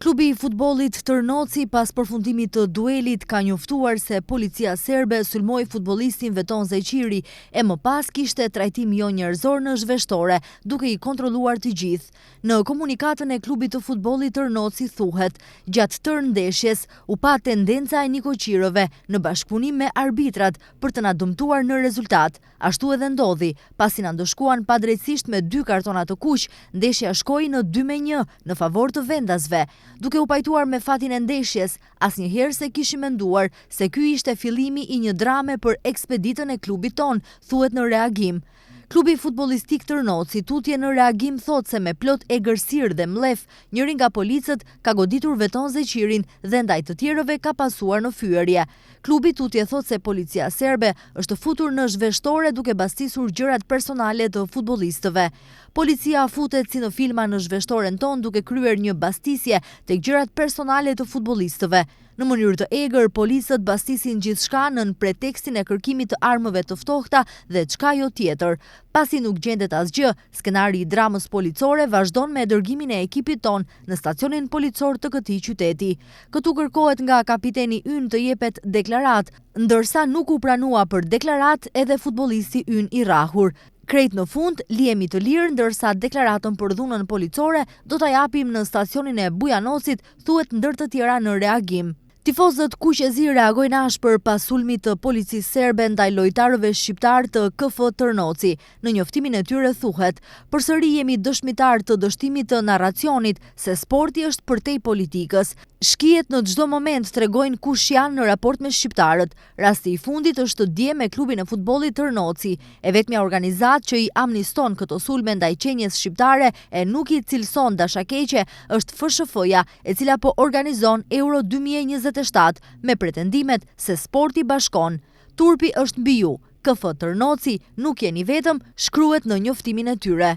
Klubi i futbollit Tërnoci pas përfundimit të duelit ka njoftuar se policia serbe sulmoi futbollistin Veton Zeqiri e më pas kishte trajtim jo njerëzor në zhveshtore, duke i kontrolluar të gjithë. Në komunikatën e klubit të futbollit Tërnoci thuhet, gjatë tërë ndeshjes u pa tendenca e nikoqirëve në bashkëpunim me arbitrat për të na dëmtuar në rezultat. Ashtu edhe ndodhi, pasi na ndëshkuan padrejtisht me 2 kartona të kuq, ndeshja shkoi në 2-1 në favor të vendasve. Duke u pajtuar me fatin e ndeshjes, asnjëherë se kishim menduar se ky ishte fillimi i një drame për ekspeditën e klubit ton, thuhet në reagim. Klubi futbollistik Tërnoci tutje në reagim thot se me plot egërsirë dhe mlef, njëri nga policët ka goditur Veton Zeqirin dhe ndaj të tjerëve ka pasuar në fyerje. Klubi tutje thot se policia serbe është futur në zhveshtore duke bastisur gjërat personale të futbollistëve. Policia futet si në filma në zhveshtoren ton duke kryer një bastisje tek gjërat personale të futbollistëve. Në mënyrë të egër, policët bastisin gjithçka nën pretekstin e kërkimit të armëve të ftohta dhe çka jo tjetër. Pasi nuk gjendet asgjë, skenari i dramës policore vazhdon me dërgimin e ekipit ton në stacionin policor të këtij qyteti. Këtu kërkohet nga kapiteni ynë të jepet deklarat, ndërsa nuk u pranua për deklarat edhe futbollisti ynë i rrahur. Krejt në fund, lihemi të lirë ndërsa deklaratën për dhunën policore do ta japim në stacionin e Bujanocit, thuhet ndër të tjera në reagim. Tifozët kuqezi reagojnë ashpër pas sulmit të policisë serbe ndaj lojtarëve shqiptar të KF Tërnoci. Në njoftimin e tyre thuhet, përsëri jemi dëshmitar të dështimit të narracionit se sporti është përtej politikës. Shkijet në çdo moment tregojnë kush janë në raport me shqiptarët. Rasti i fundit është dje me klubin e futbollit Tërnoci. E vetmja organizatë që i amniston këto sulme ndaj qenjes shqiptare e nuk i cilëson dashakeqe është FSHF-ja, e cila po organizon Euro 2027 me pretendimet se sporti bashkon. Turpi është mbi ju. KF Tërnoci nuk jeni vetëm, shkruhet në njoftimin e tyre.